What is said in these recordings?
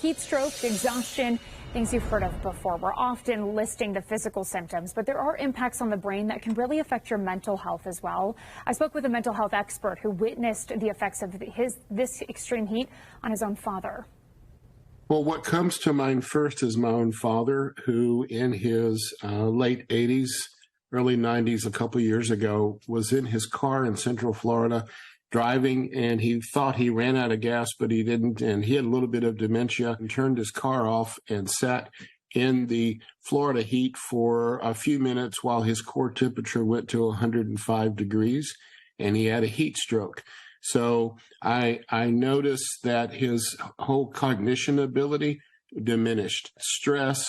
heat stroke, exhaustion, things you've heard of before. We're often listing the physical symptoms, but there are impacts on the brain that can really affect your mental health as well. I spoke with a mental health expert who witnessed the effects of this extreme heat on his own father. Well, what comes to mind first is my own father, who in his late 80s, early 90s, a couple of years ago, was in his car in Central Florida driving, and he thought he ran out of gas, but he didn't, and he had a little bit of dementia, and turned his car off and sat in the Florida heat for a few minutes while his core temperature went to 105 degrees, and he had a heat stroke. So I noticed that his whole cognition ability diminished. Stress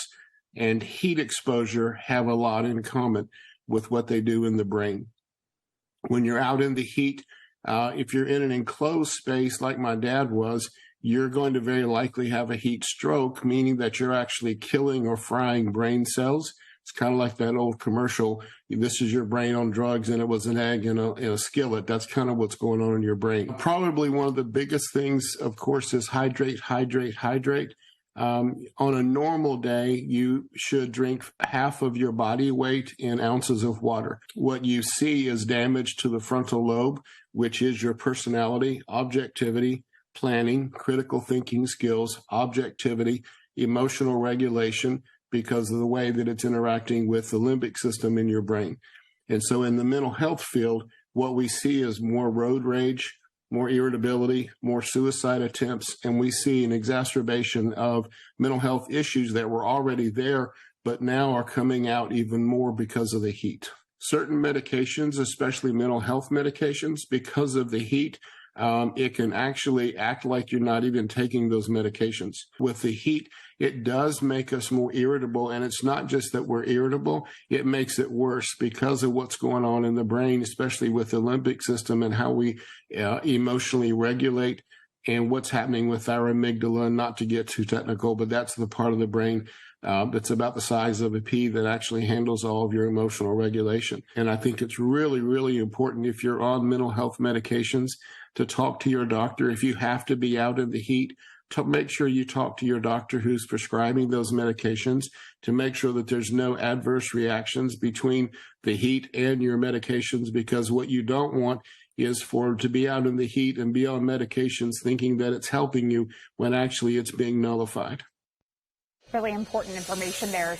and heat exposure have a lot in common with what they do in the brain. When you're out in the heat, if you're in an enclosed space like my dad was, you're going to very likely have a heat stroke, meaning that you're actually killing or frying brain cells. It's kind of like that old commercial, this is your brain on drugs and it was an egg in a skillet. That's kind of what's going on in your brain. Probably one of the biggest things, of course, is hydrate, hydrate, hydrate. On a normal day, you should drink half of your body weight in ounces of water. What you see is damage to the frontal lobe, which is your personality, objectivity, planning, critical thinking skills, objectivity, emotional regulation, because of the way that it's interacting with the limbic system in your brain. And so in the mental health field, what we see is more road rage, more irritability, more suicide attempts, and we see an exacerbation of mental health issues that were already there, but now are coming out even more because of the heat. Certain medications, especially mental health medications, because of the heat, it can actually act like you're not even taking those medications. With the heat, it does make us more irritable, and it's not just that we're irritable, it makes it worse because of what's going on in the brain, especially with the limbic system and how we emotionally regulate and what's happening with our amygdala. Not to get too technical, but that's the part of the brain that's about the size of a pea that actually handles all of your emotional regulation. And I think it's really, really important if you're on mental health medications to talk to your doctor. If you have to be out in the heat, to make sure you talk to your doctor who's prescribing those medications to make sure that there's no adverse reactions between the heat and your medications, because what you don't want is for to be out in the heat and be on medications thinking that it's helping you when actually it's being nullified. Really important information there.